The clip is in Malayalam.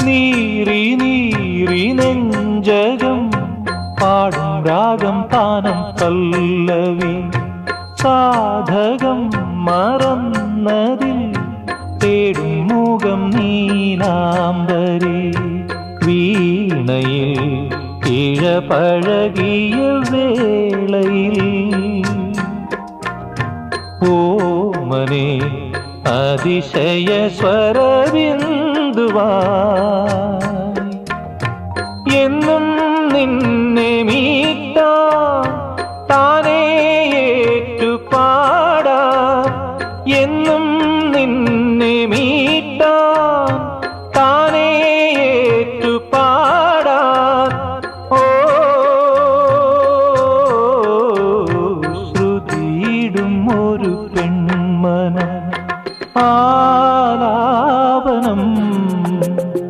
നീറി നീറി നെഞ്ചകം പാടും രാഗം താനം പല്ലവി സാധകം മറന്നതിൽ തേടും മുഖം നീലാംബരി വീണയിൽ ഇഴപഴകിയ വേളയിൽ ഓമനെ അതിശയ സ്വരബിന്ദുവാ